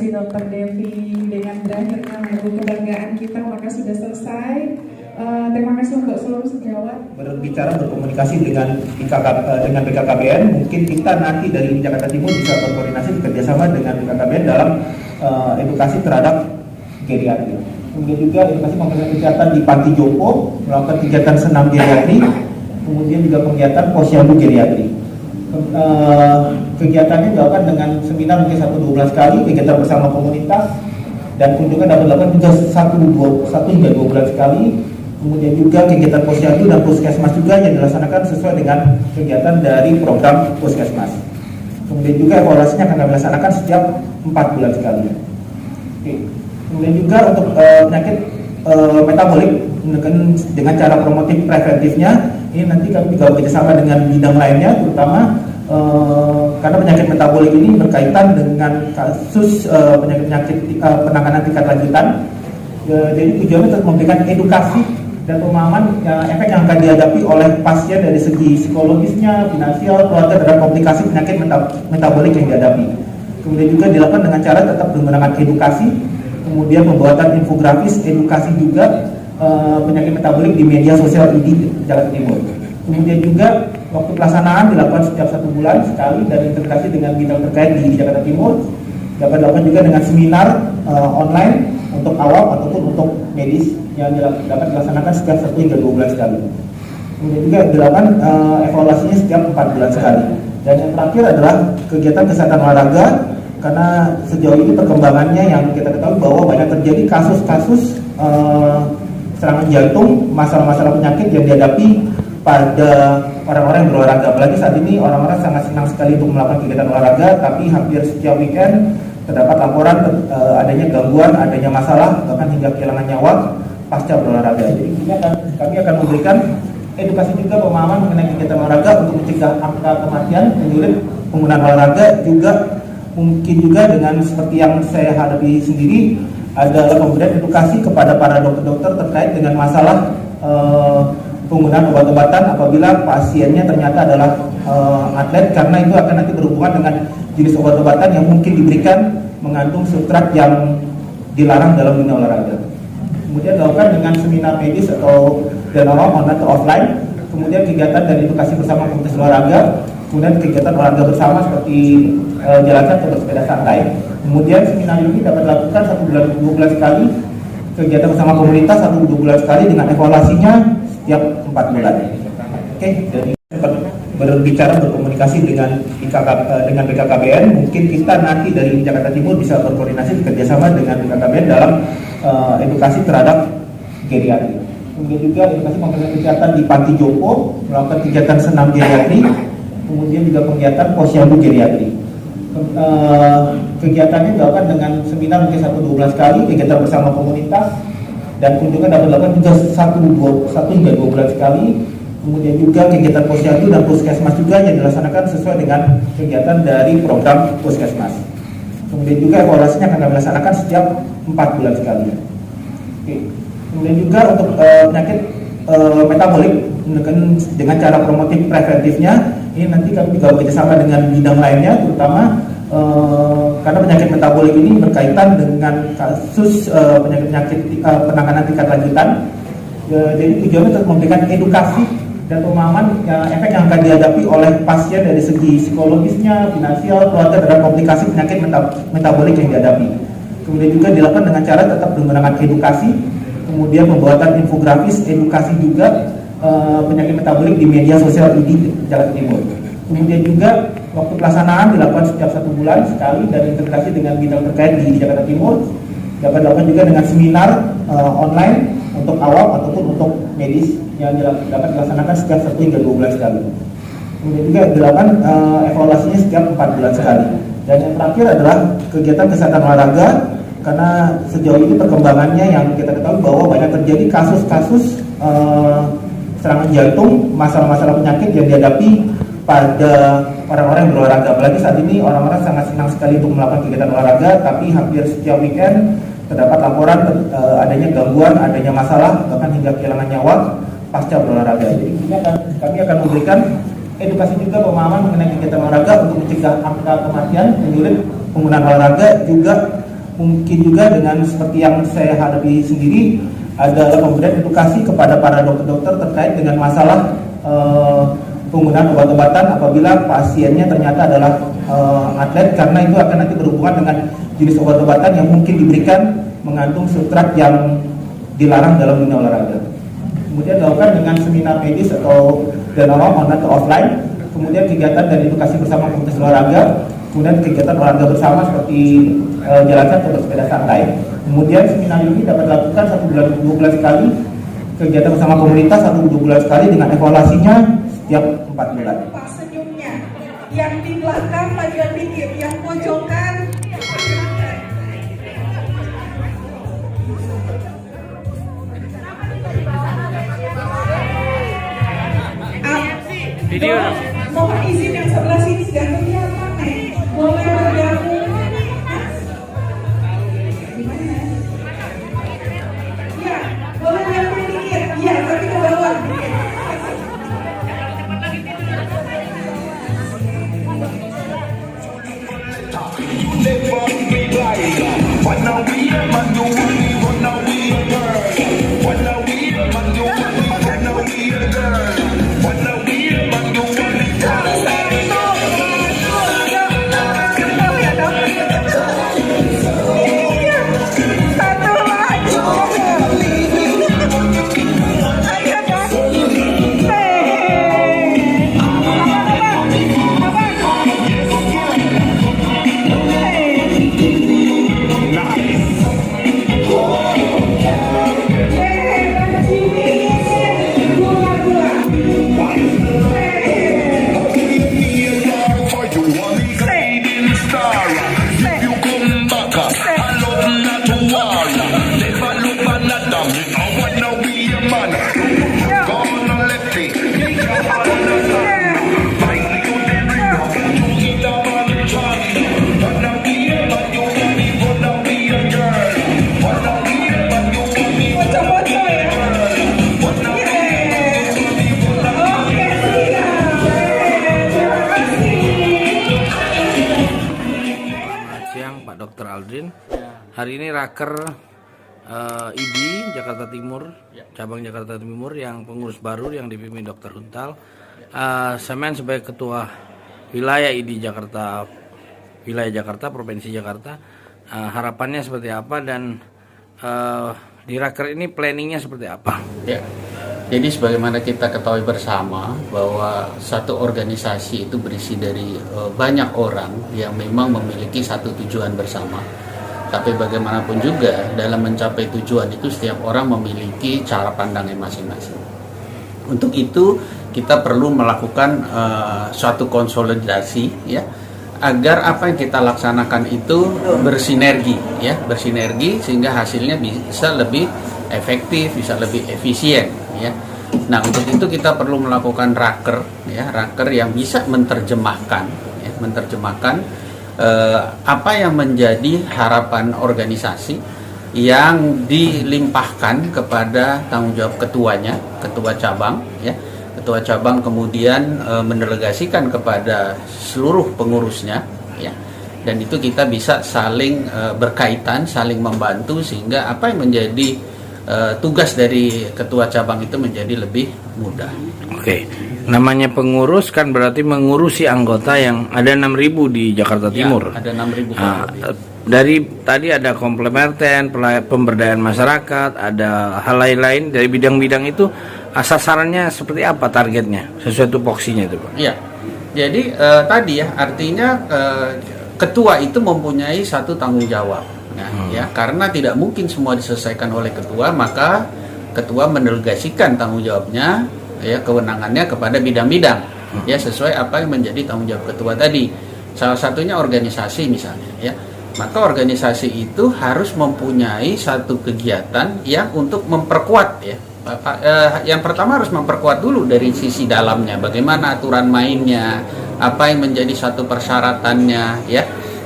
kasih Dokter Devi. Dengan berakhirnya lagu kebanggaan kita maka sudah selesai. Terima kasih untuk seluruh sejawat. Berbicara berkomunikasi dengan BKKBN, mungkin kita nanti dari Jakarta Timur bisa berkoordinasi bekerjasama dengan BKKBN dalam edukasi terhadap geriatri. Kemudian juga edukasi memberikan kegiatan di Panti Jompo, melakukan kegiatan senam geriatri, kemudian juga kegiatan posyandu geriatri. Kegiatannya dilakukan dengan seminar mungkin 1-12 kali, kegiatan bersama komunitas, dan kunjungan dapat dilakukan juga 1 hingga 2 bulan sekali. Kemudian juga kegiatan posyandu dan puskesmas juga yang dilaksanakan sesuai dengan kegiatan dari program puskesmas. Kemudian juga evaluasinya akan kami laksanakan setiap 4 bulan sekali. Oke. Kemudian juga untuk penyakit metabolik dengan cara promotif preventifnya, ini nanti kami juga bekerjasama dengan bidang lainnya, terutama karena penyakit metabolik ini berkaitan dengan kasus penyakit penanganan tingkat lanjutan. Jadi tujuannya untuk memberikan edukasi dan pemahaman efek yang akan dihadapi oleh pasien dari segi psikologisnya, finansial, keluarga terhadap komplikasi penyakit metabolik yang dihadapi. Kemudian juga dilakukan dengan cara tetap menggunakan edukasi, kemudian pembuatan infografis, edukasi juga penyakit metabolik di media sosial di Jakarta Timur. Kemudian juga waktu pelaksanaan dilakukan setiap 1 bulan sekali dan integrasi dengan bidang terkait di Jakarta Timur. Dapat dilakukan juga dengan seminar online untuk awam ataupun untuk medis yang dapat dilaksanakan setiap 1 hingga 2 bulan sekali. Kemudian juga dilakukan evaluasinya setiap 4 bulan sekali. Dan yang terakhir adalah kegiatan kesehatan olahraga, karena sejauh ini perkembangannya yang kita ketahui bahwa banyak terjadi kasus-kasus serangan jantung, masalah-masalah penyakit yang dihadapi pada orang-orang yang berolahraga. Apalagi saat ini orang-orang sangat senang sekali untuk melakukan kegiatan olahraga, tapi hampir setiap weekend terdapat laporan adanya gangguan, adanya masalah, bahkan hingga kehilangan nyawa pasca berolahraga. Jadi kami akan memberikan edukasi juga pemahaman mengenai kegiatan olahraga untuk mencegah angka kematian penyulit penggunaan olahraga. Juga mungkin juga dengan seperti yang saya hadapi sendiri adalah pemberian edukasi kepada para dokter-dokter terkait dengan masalah penggunaan obat-obatan apabila pasiennya ternyata adalah atlet, karena itu akan nanti berhubungan dengan jenis obat-obatan yang mungkin diberikan mengandung substrat yang dilarang dalam dunia olahraga. Kemudian dilakukan dengan seminar medis atau dan online atau offline, kemudian kegiatan dan edukasi bersama komunitas olahraga, kemudian kegiatan olahraga bersama seperti jalan kaki atau bersepeda santai. Kemudian seminar ini dapat dilakukan 1-2 bulan sekali, kegiatan bersama komunitas 1-2 bulan sekali dengan evaluasinya setiap 4 bulan. Oke, jadi berbicara berkomunikasi dengan BKKBN, mungkin kita nanti dari Jakarta Timur bisa berkoordinasi bekerjasama dengan BKKBN dalam edukasi terhadap geriatri. Kemudian juga edukasi memberikan kegiatan di Panti Jompo, melakukan kegiatan senam geriatri, kemudian juga kegiatan posyandu geriatri. Kegiatannya dilakukan dengan seminar mungkin 1-12 kali, kegiatan bersama komunitas, dan kunjungan dapat dilakukan juga 1 hingga 2 bulan sekali. Kemudian juga kegiatan posyandu dan puskesmas juga yang dilaksanakan sesuai dengan kegiatan dari program puskesmas. Kemudian juga evaluasinya akan kami laksanakan setiap 4 bulan sekali. Oke. Kemudian juga untuk penyakit metabolik dengan cara promotif preventifnya, ini nanti kami juga bekerjasama dengan bidang lainnya, terutama karena penyakit metabolik ini berkaitan dengan kasus penyakit penanganan tingkat lanjutan. Jadi tujuannya untuk memberikan edukasi dan pemahaman efek yang akan dihadapi oleh pasien dari segi psikologisnya, finansial, keluarga terhadap komplikasi penyakit metabolik yang dihadapi. Kemudian juga dilakukan dengan cara tetap menggunakan edukasi, kemudian pembuatan infografis, edukasi juga penyakit metabolik di media sosial di Jakarta Timur. Kemudian juga waktu pelaksanaan dilakukan setiap 1 bulan sekali dan integrasi dengan bidang terkait di Jakarta Timur. Dapat dilakukan juga dengan seminar online untuk awam ataupun untuk medis yang dapat dilaksanakan setiap 1 hingga 2 bulan sekali. Kemudian juga dilakukan evaluasinya setiap 4 bulan sekali. Dan yang terakhir adalah kegiatan kesehatan olahraga, karena sejauh ini perkembangannya yang kita ketahui bahwa banyak terjadi kasus-kasus serangan jantung, masalah-masalah penyakit yang dihadapi pada orang-orang yang berolahraga. Apalagi saat ini orang-orang sangat senang sekali untuk melakukan kegiatan olahraga, tapi hampir setiap weekend terdapat laporan adanya gangguan, adanya masalah, bahkan hingga kehilangan nyawa pasca berolahraga. Jadi kami akan memberikan edukasi juga pemahaman mengenai kegiatan olahraga untuk mencegah angka kematian penyulit penggunaan olahraga. Juga mungkin juga dengan seperti yang saya hadapi sendiri adalah pemberian edukasi kepada para dokter-dokter terkait dengan masalah penggunaan obat-obatan apabila pasiennya ternyata adalah atlet, karena itu akan nanti berhubungan dengan jenis obat-obatan yang mungkin diberikan mengandung substrat yang dilarang dalam dunia olahraga. Kemudian dilakukan dengan seminar medis atau dan online atau offline, kemudian kegiatan dan edukasi bersama komunitas olahraga, kemudian kegiatan olahraga bersama seperti jalan atau bersepeda santai. Kemudian seminar ini dapat dilakukan 1 bulan 2 bulan sekali, kegiatan bersama komunitas 1 2 bulan sekali dengan evaluasinya setiap 4 bulan. Pak senyumnya, yang di belakang bagian dikit, yang pojokan. Video. Mohon izin yang sebelah sini nggak kelihatan nih. Boleh bergabung. Gimana? Ya, boleh gabung dikit. Ya, tapi ke bawah dikit. Dr. Aldrin. Hari ini raker ID Jakarta Timur, cabang Jakarta Timur yang pengurus baru yang dipimpin Dr. Huntal. Saya sebagai ketua wilayah ID Jakarta, wilayah Jakarta, Provinsi Jakarta. Harapannya seperti apa dan di raker ini planningnya seperti apa? Ya. Jadi sebagaimana kita ketahui bersama bahwa satu organisasi itu berisi dari banyak orang yang memang memiliki satu tujuan bersama. Tapi bagaimanapun juga dalam mencapai tujuan itu setiap orang memiliki cara pandangnya masing-masing. Untuk itu kita perlu melakukan suatu konsolidasi ya, agar apa yang kita laksanakan itu bersinergi ya, bersinergi sehingga hasilnya bisa lebih efektif, bisa lebih efisien ya. Nah, untuk itu kita perlu melakukan raker ya, raker yang bisa menerjemahkan ya, apa yang menjadi harapan organisasi yang dilimpahkan kepada tanggung jawab ketuanya, ketua cabang ya. Ketua cabang kemudian mendelegasikan kepada seluruh pengurusnya ya. Dan itu kita bisa saling berkaitan, saling membantu sehingga apa yang menjadi tugas dari ketua cabang itu menjadi lebih mudah. Oke. Namanya pengurus kan berarti mengurusi anggota yang ada 6.000 di Jakarta Timur. Ya, ada 6.000. Dari tadi ada komplementer, pemberdayaan masyarakat, ada hal lain-lain dari bidang-bidang itu. Sasarannya seperti apa targetnya? Sesuai tupoksinya itu, Pak? Iya. Jadi tadi ya artinya ketua itu mempunyai satu tanggung jawab. Nah, ya karena tidak mungkin semua diselesaikan oleh ketua, maka ketua mendelegasikan tanggung jawabnya ya, kewenangannya kepada bidang-bidang ya sesuai apa yang menjadi tanggung jawab ketua tadi. Salah satunya organisasi misalnya ya. Maka organisasi itu harus mempunyai satu kegiatan yang untuk memperkuat ya. Yang pertama harus memperkuat dulu dari sisi dalamnya, bagaimana aturan mainnya, apa yang menjadi satu persyaratannya ya.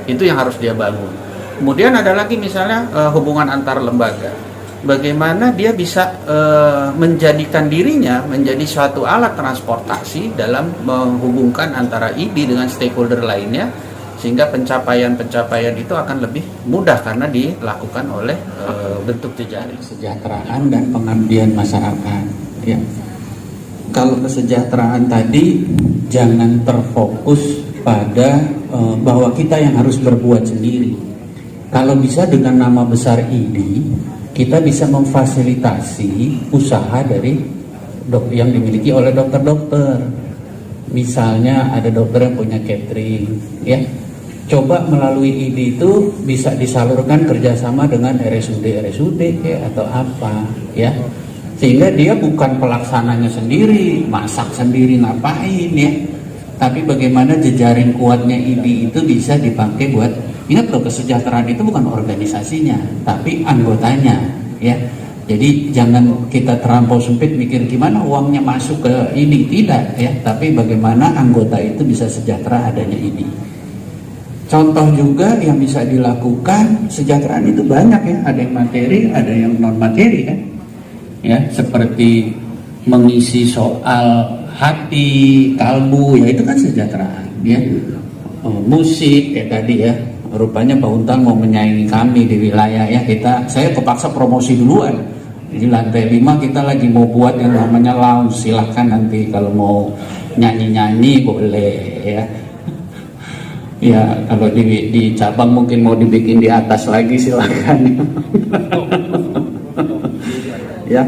Itu yang harus dia bangun. Kemudian ada lagi misalnya hubungan antar lembaga. Bagaimana dia bisa menjadikan dirinya menjadi suatu alat transportasi dalam menghubungkan antara ID dengan stakeholder lainnya sehingga pencapaian itu akan lebih mudah karena dilakukan oleh bentuk jejaring. Kesejahteraan dan pengabdian masyarakat. Ya. Kalau kesejahteraan tadi jangan terfokus pada bahwa kita yang harus berbuat sendiri. Kalau bisa dengan nama besar ini, kita bisa memfasilitasi usaha dari yang dimiliki oleh dokter-dokter. Misalnya ada dokter yang punya catering, ya. Coba melalui ID itu bisa disalurkan kerjasama dengan RSUD ya, atau apa, ya. Sehingga dia bukan pelaksananya sendiri, masak sendiri ngapain, ya. Tapi bagaimana jejaring kuatnya ID itu bisa dipakai buat, ingat loh, kesejahteraan itu bukan organisasinya, tapi anggotanya, ya. Jadi jangan kita terlampau sempit mikir gimana uangnya masuk ke ini, tidak, ya. Tapi bagaimana anggota itu bisa sejahtera adanya ini. Contoh juga yang bisa dilakukan kesejahteraan itu banyak, ya. Ada yang materi, ada yang non materi, kan. Ya, seperti mengisi soal hati, kalbu, ya itu kan kesejahteraan, ya. Musik kayak tadi, ya. Rupanya Pak Untal mau menyaingi kami di wilayah, ya. Saya kepaksa promosi duluan. Di lantai 5 kita lagi mau buat yang namanya lounge. Silahkan nanti kalau mau nyanyi-nyanyi boleh, ya. Ya kalau di cabang mungkin mau dibikin di atas lagi, silahkan. Ya,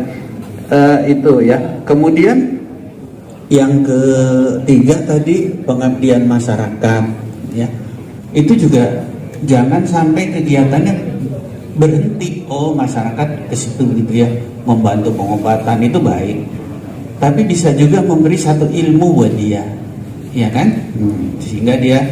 itu ya. Kemudian yang ketiga tadi pengabdian masyarakat, ya. Itu juga jangan sampai kegiatannya berhenti. Oh, masyarakat ke situ gitu, ya, membantu pengobatan itu baik, tapi bisa juga memberi satu ilmu buat dia, ya kan, sehingga dia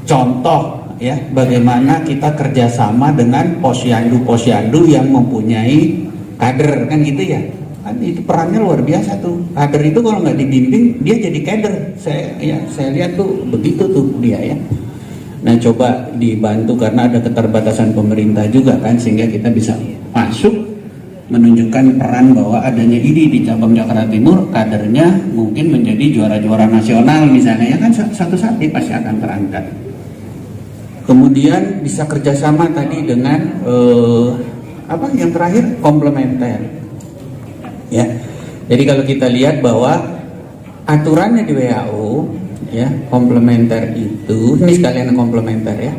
contoh, ya, bagaimana kita kerjasama dengan posyandu yang mempunyai kader, kan gitu, ya. Kan itu perannya luar biasa tuh. Kader itu kalau nggak dibimbing dia jadi kader. Saya lihat tuh begitu tuh dia, ya. Nah, coba dibantu karena ada keterbatasan pemerintah juga, kan, sehingga kita bisa masuk menunjukkan peran bahwa adanya ini di cabang Jakarta Timur, kadernya mungkin menjadi juara-juara nasional misalnya, ya kan, satu saat dia pasti akan terangkat. Kemudian bisa kerjasama tadi dengan yang terakhir komplementer, ya. Jadi kalau kita lihat bahwa aturannya di WHO, ya, komplementer itu, ini sekalian komplementer, ya.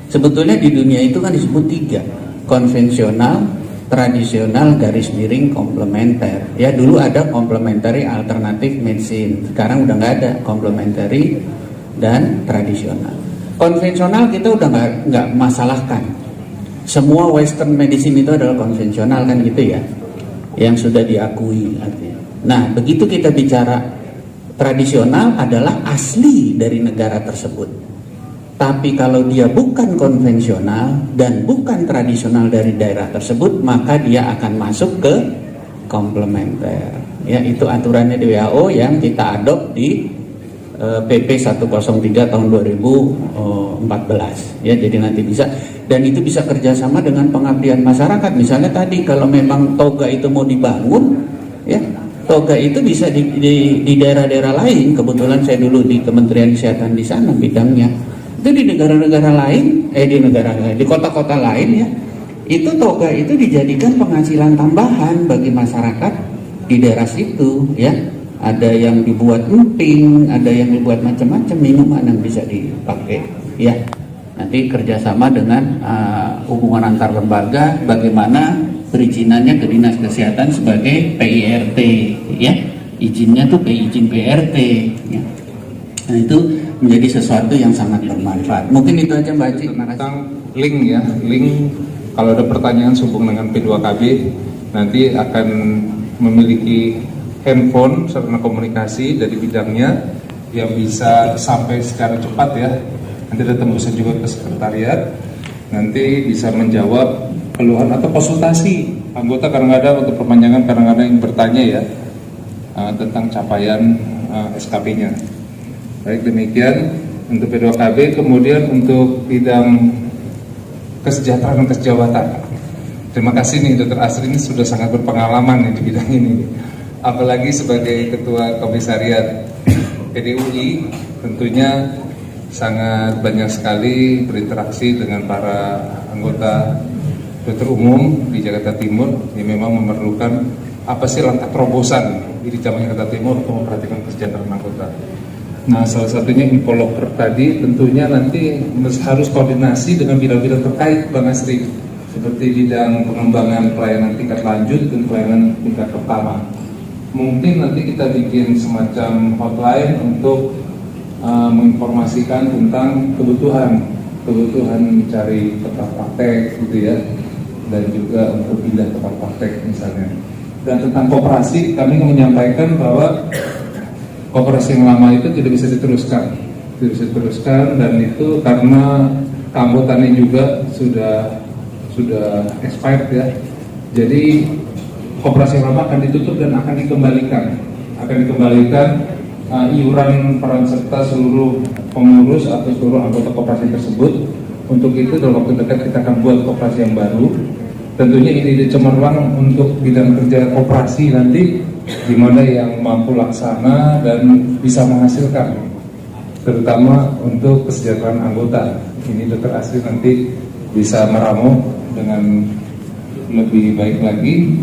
Sebetulnya di dunia itu kan disebut 3, konvensional, tradisional, garis miring, komplementer. Ya, dulu ada complementary alternative medicine, sekarang udah nggak ada, complementary dan tradisional. Konvensional kita udah nggak masalahkan. Semua Western medicine itu adalah konvensional, kan gitu, ya, yang sudah diakui artinya. Nah, begitu kita bicara tradisional adalah asli dari negara tersebut. Tapi kalau dia bukan konvensional dan bukan tradisional dari daerah tersebut, maka dia akan masuk ke komplementer. Ya, itu aturannya di WHO yang kita adopt di PP 103 tahun 2014. Ya, jadi nanti bisa, dan itu bisa kerjasama dengan pengabdian masyarakat. Misalnya tadi kalau memang toga itu mau dibangun, ya, toga itu bisa di daerah-daerah lain. Kebetulan saya dulu di Kementerian Kesehatan di sana bidangnya. Itu di negara-negara lain, di kota-kota lain, ya, itu toga itu dijadikan penghasilan tambahan bagi masyarakat di daerah situ, ya. Ada yang dibuat emping, ada yang dibuat macam-macam minuman yang bisa dipakai, ya. Nanti kerjasama dengan hubungan antar lembaga, bagaimana perizinannya ke Dinas Kesehatan sebagai PIRT, ya, izinnya tuh izin PRT, ya. Nah, itu menjadi sesuatu yang sangat bermanfaat. Mungkin itu aja, Mbak Ci. Tentang link, ya, link. Kalau ada pertanyaan sehubung dengan P2KB, nanti akan memiliki handphone sarana komunikasi dari bidangnya yang bisa sampai secara cepat, ya. Nanti ada tembusan juga ke sekretariat. Nanti bisa menjawab keluhan atau konsultasi anggota, kadang-kadang untuk perpanjangan, kadang-kadang yang bertanya, ya, tentang capaian SKP-nya. Baik, demikian untuk P2KB. Kemudian untuk bidang kesejahteraan dan kesejawatan, terima kasih nih Dr. Asri, ini sudah sangat berpengalaman nih di bidang ini, apalagi sebagai Ketua Komisariat PDUI. Tentunya sangat banyak sekali berinteraksi dengan para anggota dokter umum di Jakarta Timur yang memang memerlukan apa sih langkah terobosan di cabang Jakarta Timur untuk memperhatikan kesejahteraan anggota. Nah, salah satunya infoloker tadi tentunya nanti harus koordinasi dengan bidang-bidang terkait, Bang Asri, seperti bidang pengembangan pelayanan tingkat lanjut dan pelayanan tingkat pertama. Mungkin nanti kita bikin semacam hotline untuk menginformasikan tentang kebutuhan mencari tempat praktek gitu ya, dan juga untuk pindah tempat praktek misalnya. Dan tentang koperasi, kami menyampaikan bahwa koperasi yang lama itu tidak bisa diteruskan, dan itu karena keanggotaannya juga sudah expired ya. Jadi koperasi yang lama akan ditutup dan akan dikembalikan iuran peran serta seluruh pengurus atau seluruh anggota koperasi tersebut. Untuk itu dalam waktu dekat kita akan buat koperasi yang baru. Tentunya ini cemerlang untuk bidang kerja koperasi nanti, di mana yang mampu laksana dan bisa menghasilkan, terutama untuk kesejahteraan anggota. Ini Dr. Asri nanti bisa meramu dengan lebih baik lagi.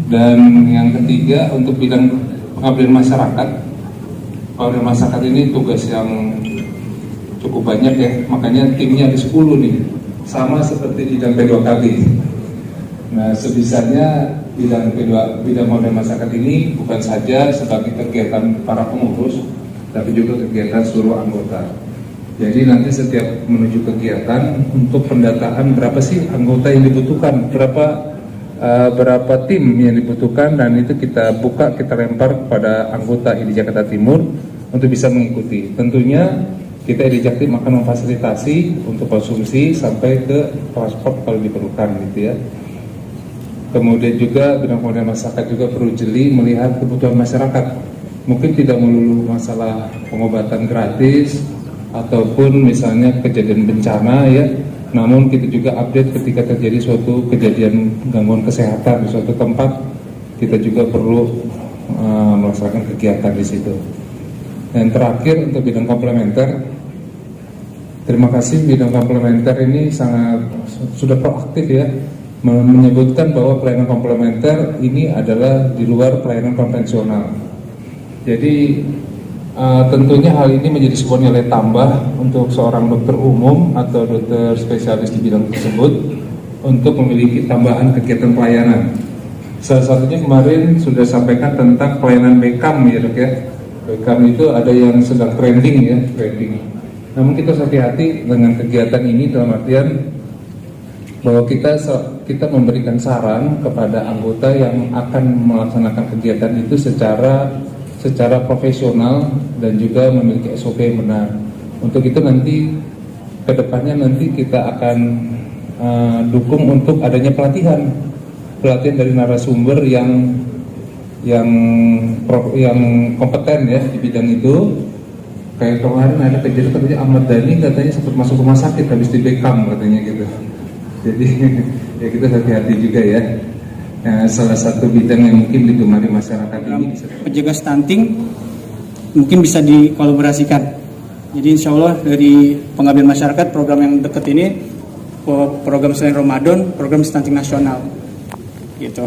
Dan yang ketiga untuk bidang pengabdian masyarakat. Pengabdian masyarakat ini tugas yang cukup banyak ya, makanya timnya ada 10 nih, sama seperti bidang P2KB. Nah, sebisanya bidang pengabdian masyarakat ini bukan saja sebagai kegiatan para pengurus, tapi juga kegiatan seluruh anggota. Jadi nanti setiap menuju kegiatan untuk pendataan berapa sih anggota yang dibutuhkan, berapa tim yang dibutuhkan, dan itu kita buka, kita lempar kepada anggota di Jakarta Timur untuk bisa mengikuti. Tentunya kita di Jaktim akan memfasilitasi untuk konsumsi sampai ke transport kalau diperlukan gitu ya. Kemudian juga bidang pengabdian masyarakat juga perlu jeli melihat kebutuhan masyarakat. Mungkin tidak melulu masalah pengobatan gratis ataupun misalnya kejadian bencana ya. Namun kita juga update ketika terjadi suatu kejadian gangguan kesehatan di suatu tempat, kita juga perlu melaksanakan kegiatan di situ. Dan terakhir untuk bidang komplementer, terima kasih bidang komplementer ini sudah proaktif ya, menyebutkan bahwa pelayanan komplementer ini adalah di luar pelayanan konvensional. Jadi tentunya hal ini menjadi sebuah nilai tambah untuk seorang dokter umum atau dokter spesialis di bidang tersebut untuk memiliki tambahan kegiatan pelayanan. Salah satunya kemarin sudah sampaikan tentang pelayanan BEKAM ya dok ya. BEKAM itu ada yang sedang trending ya, Namun kita hati-hati dengan kegiatan ini dalam artian bahwa kita memberikan saran kepada anggota yang akan melaksanakan kegiatan itu secara profesional dan juga memiliki SOP yang benar. Untuk itu nanti kedepannya nanti kita akan dukung untuk adanya pelatihan dari narasumber yang kompeten ya di bidang itu. Kayak kemarin ada kejadian katanya Ahmad Dhani katanya sempat masuk rumah sakit habis di Beckham katanya gitu. Jadi ya kita hati-hati juga ya. Salah satu bidang yang mungkin digemari masyarakat ini penjaga stunting mungkin bisa dikolaborasikan. Jadi insya Allah dari pengabdian masyarakat program yang dekat ini program selain Ramadan, program stunting nasional gitu.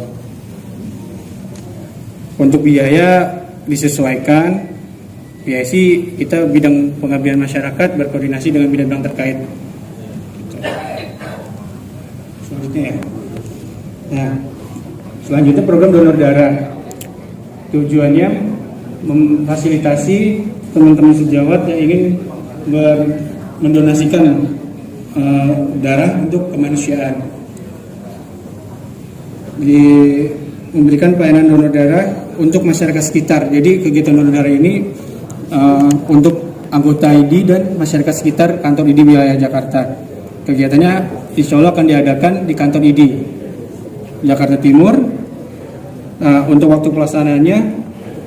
Untuk biaya disesuaikan, PIC kita bidang pengabdian masyarakat berkoordinasi dengan bidang terkait gitu. Selanjutnya ya. Nah, selanjutnya program donor darah, tujuannya memfasilitasi teman-teman sejawat yang ingin mendonasikan darah untuk kemanusiaan. Memberikan pelayanan donor darah untuk masyarakat sekitar. Jadi kegiatan donor darah ini untuk anggota ID dan masyarakat sekitar kantor ID wilayah Jakarta. Kegiatannya insya Allah akan diadakan di kantor ID Jakarta Timur. Untuk waktu pelaksanaannya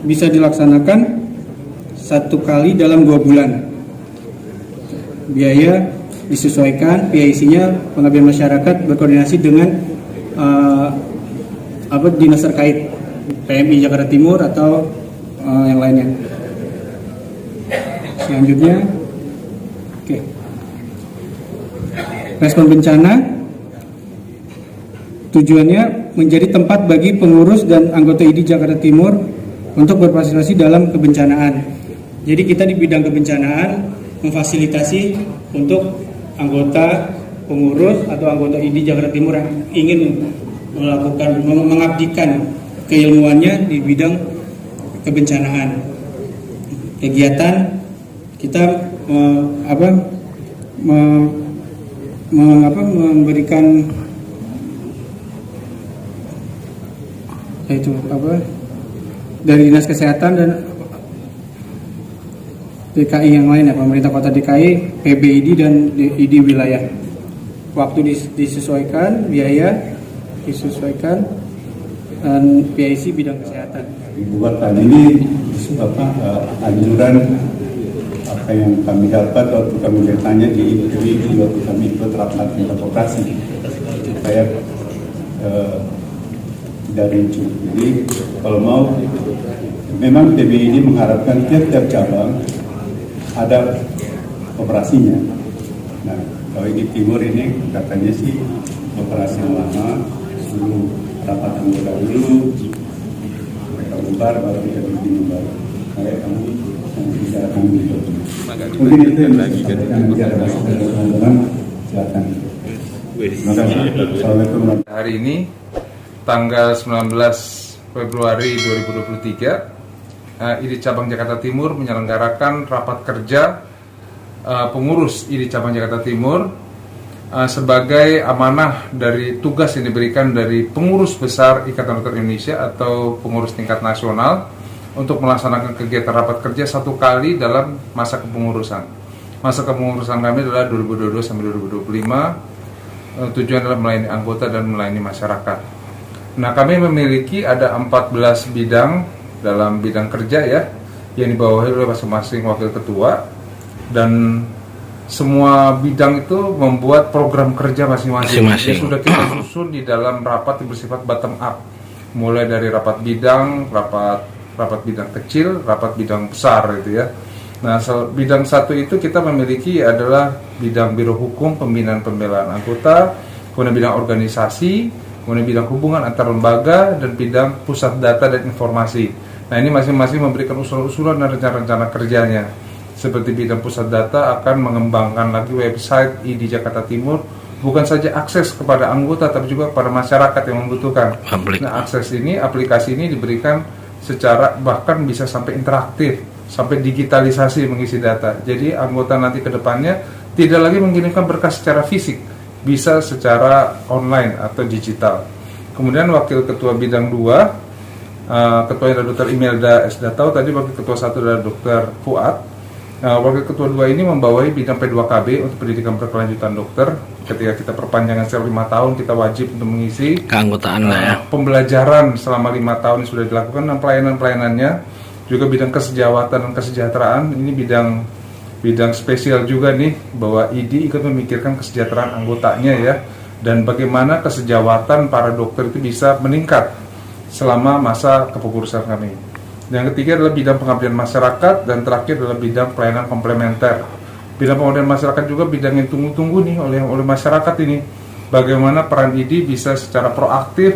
bisa dilaksanakan 1 kali dalam 2 bulan. Biaya disesuaikan, PIC-nya pengabdian masyarakat berkoordinasi dengan dinas terkait, PMI Jakarta Timur atau yang lainnya. Selanjutnya Oke. Respon bencana tujuannya menjadi tempat bagi pengurus dan anggota ID Jakarta Timur untuk berpartisipasi dalam kebencanaan. Jadi kita di bidang kebencanaan memfasilitasi untuk anggota, pengurus atau anggota ID Jakarta Timur yang ingin melakukan, mengabdikan keilmuannya di bidang kebencanaan. Kegiatan kita memberikan dari Dinas Kesehatan dan DKI yang lain ya, pemerintah Kota DKI, PBID dan ID wilayah. Waktu disesuaikan, biaya disesuaikan, dan PIC bidang kesehatan. Bukan ini anjuran apa yang kami dapat waktu kami bertanya di waktu kami ikut rapat tingkat operasi supaya dari cukup. Jadi kalau mau, memang PBID mengharapkan tiap-tiap cabang ada operasinya. Nah, kalau di timur ini katanya sih operasi yang lama, sebelum rapat anggota dulu, mereka bubar, baru kita bikin baru. Kayak kami bisa akan gitu. Mungkin itu yang lagi kan nanti ada teman-teman silakan. Terima kasih. Assalamualaikum. Hari ini tanggal 19 Februari 2023 ID Cabang Jakarta Timur menyelenggarakan rapat kerja pengurus ID Cabang Jakarta Timur sebagai amanah dari tugas yang diberikan dari pengurus besar Ikatan Dokter Indonesia atau pengurus tingkat nasional untuk melaksanakan kegiatan rapat kerja satu kali dalam masa kepengurusan. Masa kepengurusan kami adalah 2022 sampai 2025. Tujuan adalah melayani anggota dan melayani masyarakat. Nah, kami memiliki ada 14 bidang dalam bidang kerja ya, yang dibawahi oleh masing-masing wakil ketua, dan semua bidang itu membuat program kerja masing-masing. Yang sudah kita susun di dalam rapat yang bersifat bottom up, mulai dari rapat bidang, rapat bidang kecil, rapat bidang besar gitu ya. Nah, bidang satu itu kita memiliki adalah bidang biro hukum, pembinaan pembelaan anggota, kemudian bidang organisasi, kemudian bidang hubungan antar lembaga, dan bidang pusat data dan informasi. Nah, ini masing-masing memberikan usulan-usulan dan rencana-rencana kerjanya. Seperti bidang pusat data akan mengembangkan lagi website ID Jakarta Timur, bukan saja akses kepada anggota tapi juga kepada masyarakat yang membutuhkan. Nah, akses ini, aplikasi ini diberikan secara bahkan bisa sampai interaktif, sampai digitalisasi mengisi data. Jadi anggota nanti ke depannya tidak lagi mengirimkan berkas secara fisik, bisa secara online atau digital. Kemudian wakil ketua bidang 2, ketuanya adalah Dr. Imelda S. Datau, tadi wakil ketua 1 adalah Dr. Fuad. Wakil ketua 2 ini membawahi bidang P2KB untuk pendidikan berkelanjutan dokter. Ketika kita perpanjangan selama 5 tahun, kita wajib untuk mengisi keanggotaan pembelajaran selama 5 tahun yang sudah dilakukan, dan pelayanan-pelayanannya. Juga bidang kesejahteraan dan kesejahteraan, ini bidang spesial juga nih, bahwa ID ikut memikirkan kesejahteraan anggotanya ya, dan bagaimana kesejahteraan para dokter itu bisa meningkat selama masa kepengurusan kami. Yang ketiga adalah bidang pengabdian masyarakat, dan terakhir adalah bidang pelayanan komplementer. Bidang pengabdian masyarakat juga bidang yang tunggu-tunggu nih oleh masyarakat ini. Bagaimana peran ID bisa secara proaktif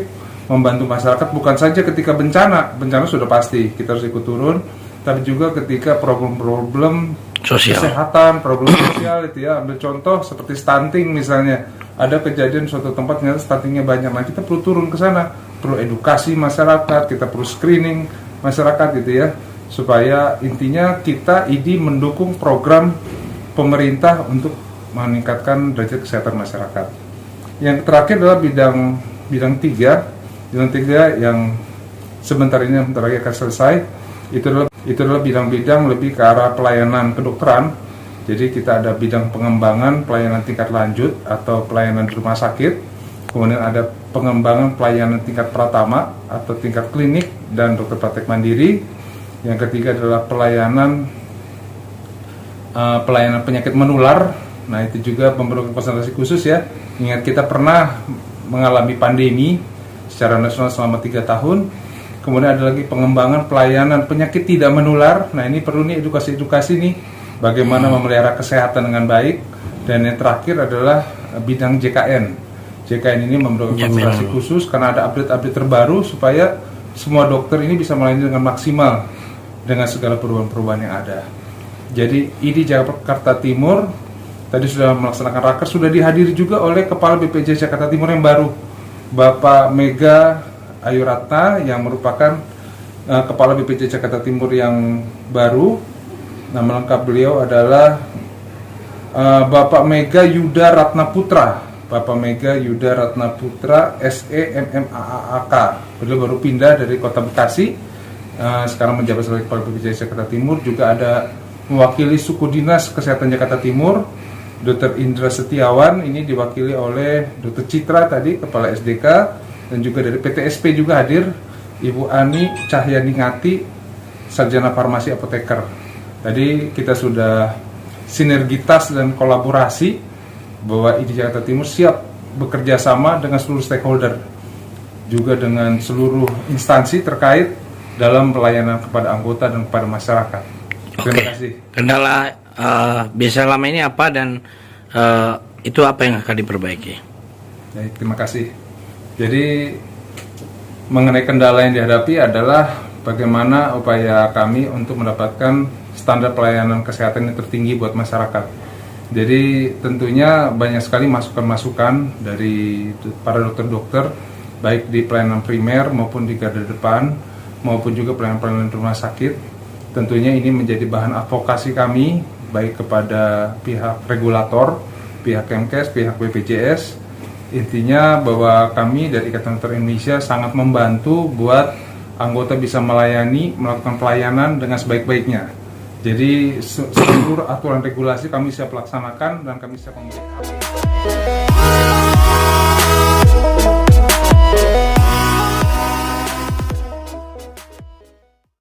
membantu masyarakat, bukan saja ketika bencana sudah pasti kita harus ikut turun, tapi juga ketika problem-problem sosial, kesehatan, problem sosial itu ya. Ambil contoh seperti stunting misalnya, ada kejadian suatu tempat ternyata stuntingnya banyak, nah kita perlu turun ke sana, perlu edukasi masyarakat, kita perlu screening masyarakat gitu ya, supaya intinya kita ID mendukung program pemerintah untuk meningkatkan derajat kesehatan masyarakat. Yang terakhir adalah bidang 3 yang sebentar lagi akan selesai. Itu adalah bidang-bidang lebih ke arah pelayanan kedokteran. Jadi kita ada bidang pengembangan pelayanan tingkat lanjut atau pelayanan di rumah sakit. Kemudian ada pengembangan pelayanan tingkat pratama atau tingkat klinik dan dokter praktek mandiri. Yang ketiga adalah pelayanan penyakit menular. Nah, itu juga memerlukan konsentrasi khusus ya. Ingat, kita pernah mengalami pandemi secara nasional selama 3 tahun. Kemudian ada lagi pengembangan pelayanan penyakit tidak menular. Nah, ini perlu nih edukasi nih bagaimana memelihara kesehatan dengan baik, dan yang terakhir adalah bidang JKN. JKN ini memberikan konsentrasi khusus karena ada update-update terbaru supaya semua dokter ini bisa melayani dengan maksimal dengan segala perubahan-perubahan yang ada. Jadi ID Jakarta Timur tadi sudah melaksanakan raker, sudah dihadiri juga oleh Kepala BPJS Jakarta Timur yang baru, Bapak Mega Ayuratna, yang merupakan Kepala BPJS Jakarta Timur yang baru. Nama lengkap beliau adalah Bapak Mega Yuda Ratna Putra. Bapak Mega Yuda Ratna Putra, SEMMAAK. Beliau baru pindah dari Kota Bekasi, sekarang menjabat sebagai Kepala BPJS Jakarta Timur. Juga ada mewakili suku dinas Kesehatan Jakarta Timur, Dr. Indra Setiawan, ini diwakili oleh Dr. Citra tadi, Kepala SDK, dan juga dari PTSP juga hadir Ibu Ani Cahyani-Ngati, Sarjana Farmasi Apoteker. Tadi kita sudah sinergitas dan kolaborasi bahwa ID Jakarta Timur siap bekerja sama dengan seluruh stakeholder, juga dengan seluruh instansi terkait dalam pelayanan kepada anggota dan kepada masyarakat. Terima kasih. Kendala biasa lama ini apa, dan itu apa yang akan diperbaiki? Baik, terima kasih. Jadi mengenai kendala yang dihadapi adalah bagaimana upaya kami untuk mendapatkan standar pelayanan kesehatan yang tertinggi buat masyarakat. Jadi tentunya banyak sekali masukan-masukan dari para dokter-dokter, baik di pelayanan primer maupun di garda depan, maupun juga pelayanan-pelayanan rumah sakit. Tentunya ini menjadi bahan advokasi kami, baik kepada pihak regulator, pihak Kemkes, pihak BPJS. Intinya bahwa kami dari Ikatan Dokter Indonesia sangat membantu buat anggota bisa melakukan pelayanan dengan sebaik-baiknya. Jadi seluruh aturan regulasi kami siap laksanakan dan kami siap memberikan.